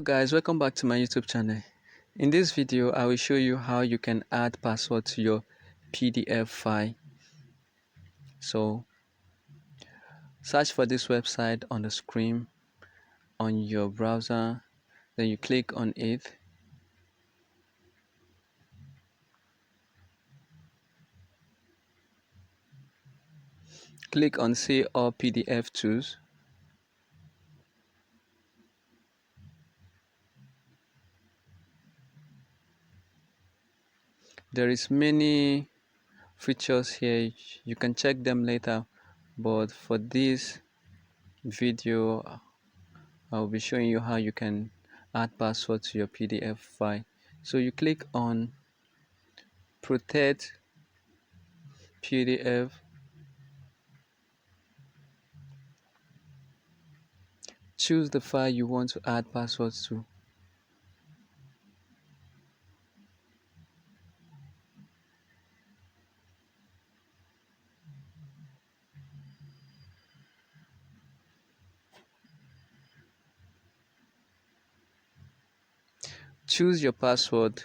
Guys, welcome back to my YouTube channel. In this video I will show you how you can add password to your PDF file. So search for this website on the screen on your browser, then you click on it. Click on see all PDF tools. There is many features here, you can check them later, but for this video I'll be showing you how you can add password to your PDF file. So you click on protect PDF, choose the file you want to add passwords to. Choose your password.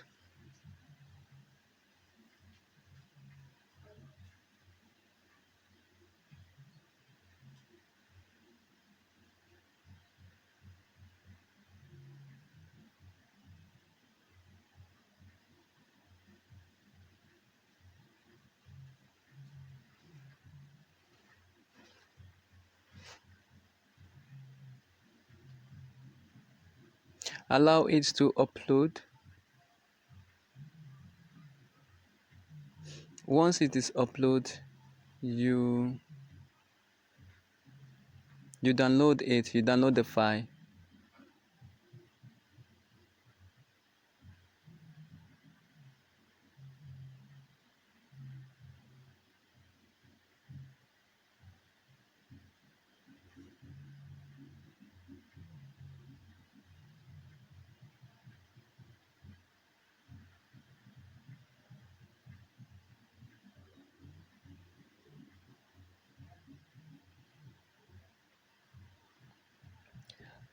Allow it to upload. Once it is uploaded, you download the file.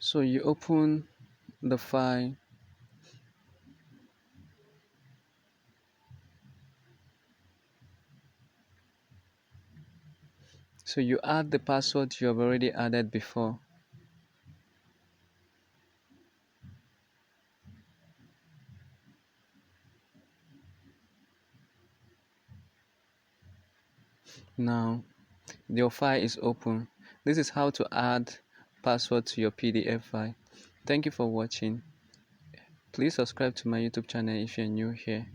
So you open the file. So you add the password you have already added before. Now your file is open. This is how to add password to your PDF file. Thank you for watching. Please subscribe to my YouTube channel if you're new here.